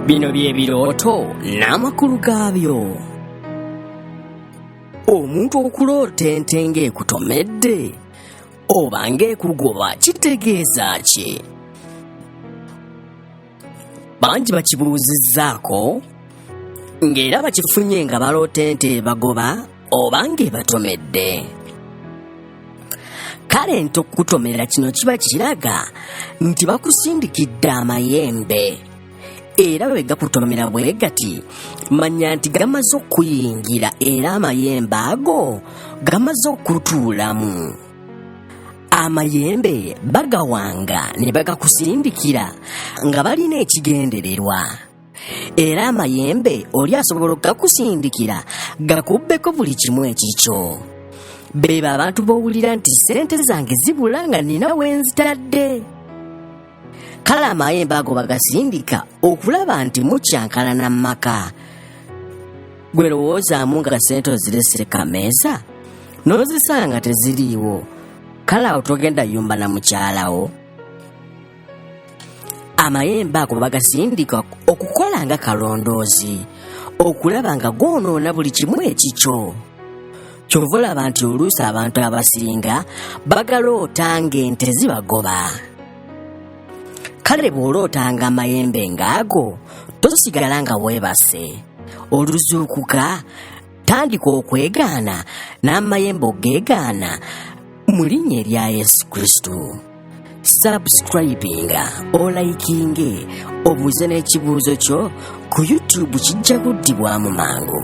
Bino bye birooto n'amakulu gaabyo. Omuntu okuloota ente ng'ekutomedde oba ng'ekugoba kitegeeza ki? Bangi bakibuuzizzaako ng'era bakifunye nga baloota ente ebagoba oba ng'ebatomedde. Kale ente okukutomera kino kiba kiraga nti bakusindikidde amayembe. Era bwe gakutomera bwe gati manya nti gamaze okuyingira era amayembe ago gamaze okutuulamu. Amayembe bagawanga ne bagakusindikira nga balina ekigendererwa. Era amayembe oli asobola okugakusindikira gakubbeko buli kimu ekikyo. Beba abantu bowulira nti ssente zange zibula nga nina wenzitadde. Kale amayembe ago bagasindika okulaba nti mukyankalana mu maka. Gwe lowoozaamu nga ssente ozirese kameeza n'ozisanga teziriiwo, kale awo togenda yumba na mukyalawo. Amayembe ago bagasindika okukola nga kalondoozi, okulaba nga goonoona buli kimu ekikyo. Kyova olaba nti oluusi abantu abasinga bagaloota ng'ente zibagoba. Kale bw'olootanga amayembe ng'ago tosigala nga weebase. Oluzuukuka tandika okwegaana n'amayembe ogeegaana mu linnya erya Yesu Kristo. Subscribinga olaikinge obuuze n'ekibuuzo kyo ku YouTube kijja kuddibwamu mangu.